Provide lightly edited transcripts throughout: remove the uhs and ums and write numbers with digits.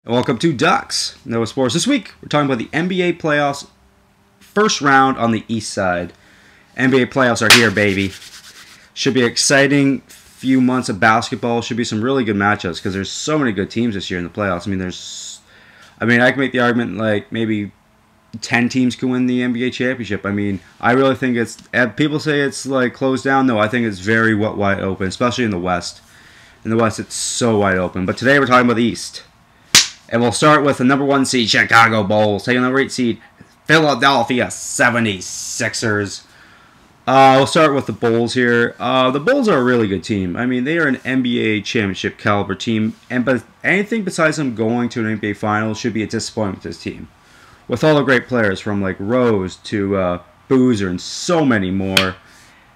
Welcome to Ducks Nova Sports. This week we're talking about the NBA playoffs, first round on the East side. NBA playoffs are here, baby. Should be an exciting few months of basketball. Should be some really good matchups because there's so many good teams this year in the playoffs. I can make the argument like maybe 10 teams can win the NBA championship. I really think it's. People say it's like closed down. No, I think it's very wide open, especially in the West. In the West, it's so wide open. But today we're talking about the East. And we'll start with the number 1 seed, Chicago Bulls, taking the number 8 seed, Philadelphia 76ers. We'll start with the Bulls here. The Bulls are a really good team. They are an NBA championship caliber team, but anything besides them going to an NBA Finals should be a disappointment to this team. With all the great players from like Rose to Boozer and so many more,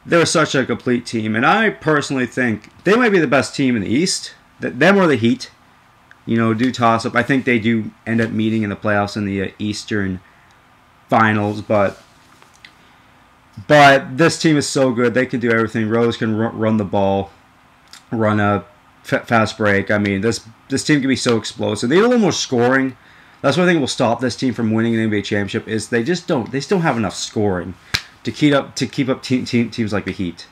they're such a complete team. And I personally think they might be the best team in the East. Them or the Heat. Do toss up. I think they do end up meeting in the playoffs in the Eastern Finals, but this team is so good. They can do everything. Rose can run the ball, run a fast break. This team can be so explosive. They need a little more scoring. That's what I think will stop this team from winning an NBA championship. Is they still don't have enough scoring to keep up teams like the Heat.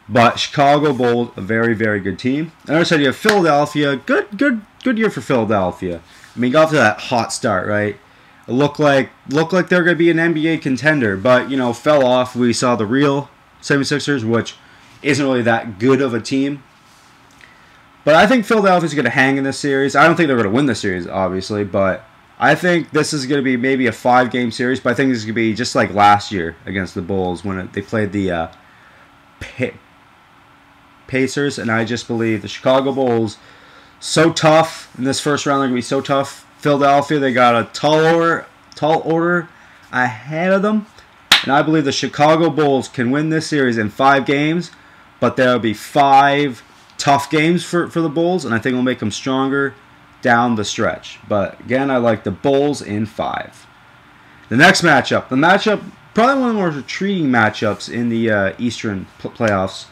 But Chicago Bulls, a very, very good team. On the other side, you have Philadelphia. Good year for Philadelphia. Got off to that hot start, right? It looked like they're going to be an NBA contender, but fell off. We saw the real 76ers, which isn't really that good of a team. But I think Philadelphia's going to hang in this series. I don't think they're going to win the series, obviously, but I think this is going to be maybe a 5-game series. But I think this is going to be just like last year against the Bulls when they played the Pacers, and I just believe the Chicago Bulls so tough in this first round. They're going to be so tough. Philadelphia, they got a tall order ahead of them, and I believe the Chicago Bulls can win this series in 5 games, but there'll be 5 tough games for the Bulls, and I think it'll make them stronger down the stretch. But again, I like the Bulls in 5. The next matchup, probably one of the more intriguing matchups in the Eastern playoffs.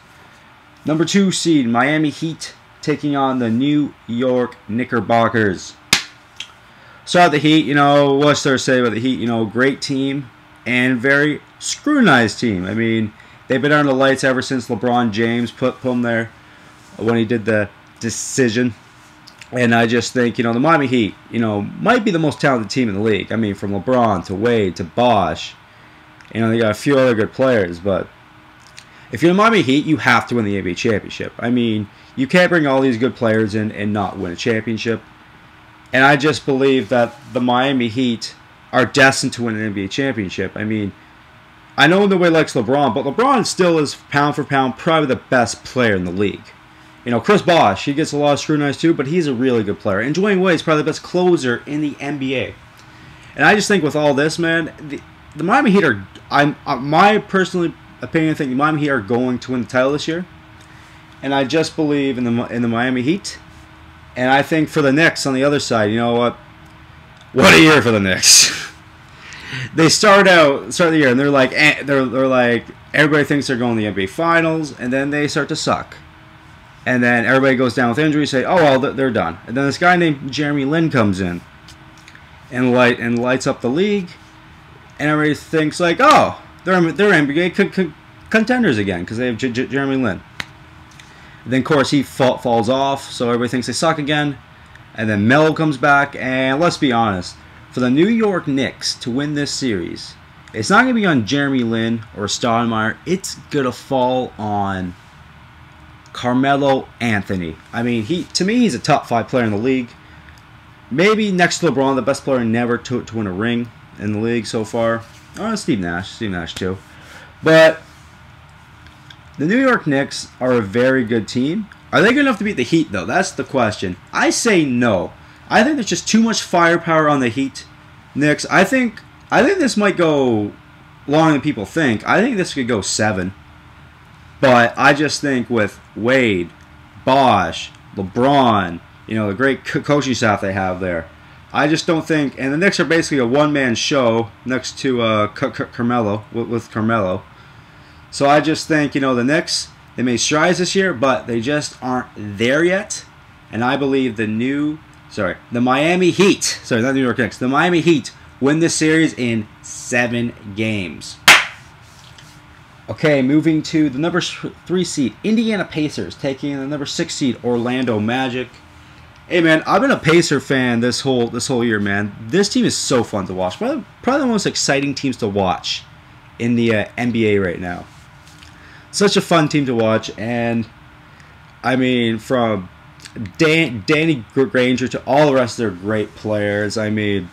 Number 2 seed, Miami Heat, taking on the New York Knickerbockers. Start the Heat, what's there to say about the Heat? Great team and very scrutinized team. They've been under the lights ever since LeBron James put them there when he did the decision. And I just think, the Miami Heat, might be the most talented team in the league. From LeBron to Wade to Bosh. They got a few other good players, but if you're the Miami Heat, you have to win the NBA championship. You can't bring all these good players in and not win a championship. And I just believe that the Miami Heat are destined to win an NBA championship. I know nobody likes LeBron, but LeBron still is pound for pound probably the best player in the league. Chris Bosh, he gets a lot of scrutinized too, but he's a really good player. And Dwayne Wade's probably the best closer in the NBA. And I just think with all this, man, the Miami Heat are, my personal opinion, I think the Miami Heat are going to win the title this year. And I just believe in the Miami Heat. And I think for the Knicks on the other side, you know what? What a year for the Knicks. They start the year and they're like everybody thinks they're going to the NBA Finals, and then they start to suck. And then everybody goes down with injury, say, "Oh well, they're done." And then this guy named Jeremy Lin comes in and lights up the league, and everybody thinks like, "Oh, they're NBA contenders again because they have Jeremy Lin." And then, of course, he falls off, so everybody thinks they suck again. And then Melo comes back, and let's be honest, for the New York Knicks to win this series, it's not going to be on Jeremy Lin or Stoudemire. It's going to fall on Carmelo Anthony. To me, he's a top 5 player in the league. Maybe next to LeBron, the best player never to win a ring in the league so far. Oh, Steve Nash too. But the New York Knicks are a very good team. Are they good enough to beat the Heat, though? That's the question. I say no. I think there's just too much firepower on the Heat. Knicks, I think this might go longer than people think. I think this could go 7. But I just think with Wade, Bosh, LeBron, the great coaching staff they have there, I just don't think, and the Knicks are basically a one-man show next to Carmelo, with Carmelo. So I just think, the Knicks, they made strides this year, but they just aren't there yet. And I believe the new Sorry, the Miami Heat. Sorry, not the New York Knicks. The Miami Heat win this series in 7 games. Okay, moving to the number 3 seed, Indiana Pacers, taking the number 6 seed, Orlando Magic. Hey man, I've been a Pacer fan this whole year, man. This team is so fun to watch. Probably the most exciting teams to watch in the NBA right now. Such a fun team to watch, and I mean, from Danny Granger to all the rest of their great players. I mean,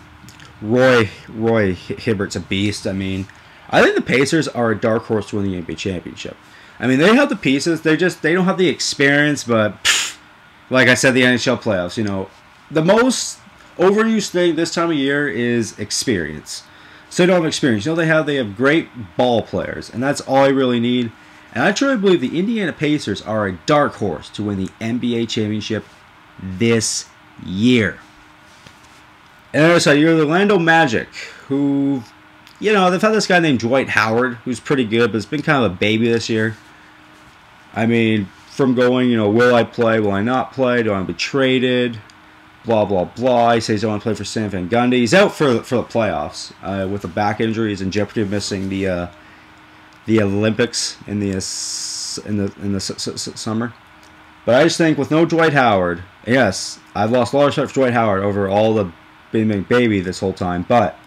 Roy Hibbert's a beast. I mean, I think the Pacers are a dark horse to win the NBA championship. I mean, they have the pieces. They don't have the experience, but like I said, the NHL playoffs. You know, the most overused thing this time of year is experience. So they don't have experience. You know, they have great ball players, and that's all I really need. And I truly believe the Indiana Pacers are a dark horse to win the NBA championship this year. And on the other side, you're the Orlando Magic, who, you know, they've had this guy named Dwight Howard, who's pretty good, but it's been kind of a baby this year. I mean, from going, you know, will I play, will I not play, do I want to be traded, blah, blah, blah. He says I want to play for Stan Van Gundy. He's out for the playoffs with a back injury. He's in jeopardy of missing the Olympics in the summer. But I just think with no Dwight Howard, yes, I've lost a lot of respect for Dwight Howard over all the being baby this whole time, but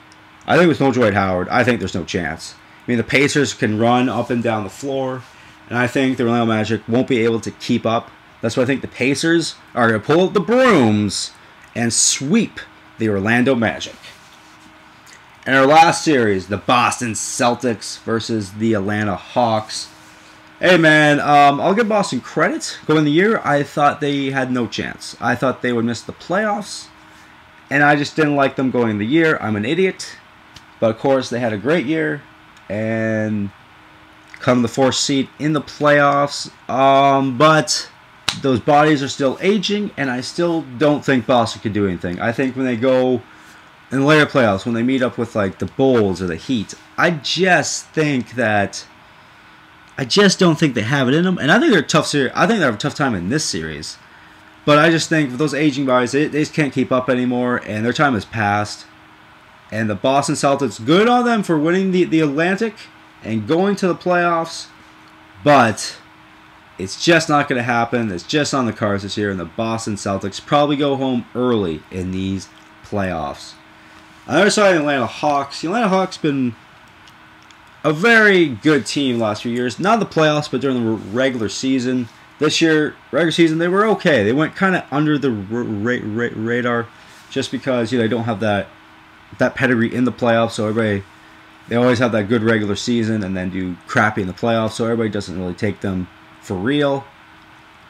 I think with no Dwight Howard, I think there's no chance. I mean, the Pacers can run up and down the floor, and I think the Orlando Magic won't be able to keep up. That's why I think the Pacers are going to pull out the brooms and sweep the Orlando Magic. In our last series, the Boston Celtics versus the Atlanta Hawks. Hey man, I'll give Boston credit. Going the year, I thought they had no chance. I thought they would miss the playoffs, and I just didn't like them going the year. I'm an idiot. But of course, they had a great year, and come the 4th seed in the playoffs. But those bodies are still aging, and I still don't think Boston can do anything. I think when they go in the later playoffs, when they meet up with like the Bulls or the Heat, I just don't think they have it in them, and I think they're a tough series. I think they have a tough time in this series, but I just think with those aging bodies, they just can't keep up anymore, and their time has passed. And the Boston Celtics, good on them for winning the Atlantic and going to the playoffs, but it's just not going to happen. It's just on the cards this year, and the Boston Celtics probably go home early in these playoffs. On the other side, the Atlanta Hawks. The Atlanta Hawks been a very good team the last few years. Not in the playoffs, but during the regular season. This year, regular season, they were okay. They went kind of under the radar just because, you know, they don't have that pedigree in the playoffs. So they always have that good regular season and then do crappy in the playoffs. So everybody doesn't really take them for real.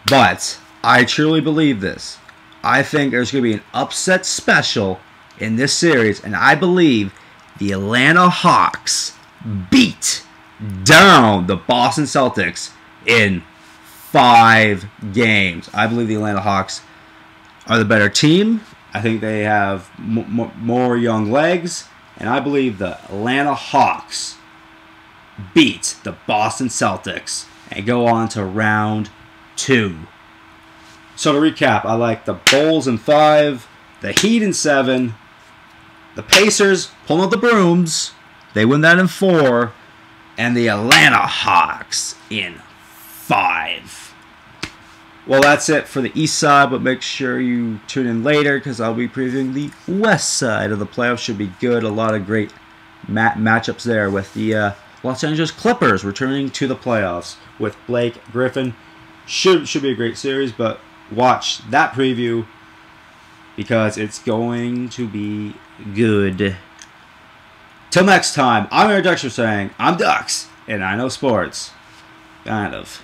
But I truly believe this. I think there's going to be an upset special in this series, and I believe the Atlanta Hawks beat down the Boston Celtics in 5 games. I believe the Atlanta Hawks are the better team. I think they have more young legs, and I believe the Atlanta Hawks beat the Boston Celtics and go on to round 2. So to recap, I like the Bulls in 5, the Heat in 7, the Pacers pulling out the brooms. They win that in 4. And the Atlanta Hawks in 5. Well, that's it for the East side, but make sure you tune in later because I'll be previewing the West side of the playoffs. Should be good. A lot of great matchups there with the Los Angeles Clippers returning to the playoffs with Blake Griffin. Should be a great series, but watch that preview because it's going to be good. Till next time, I'm Eric Duxter saying, I'm Dux, and I know sports. Kind of.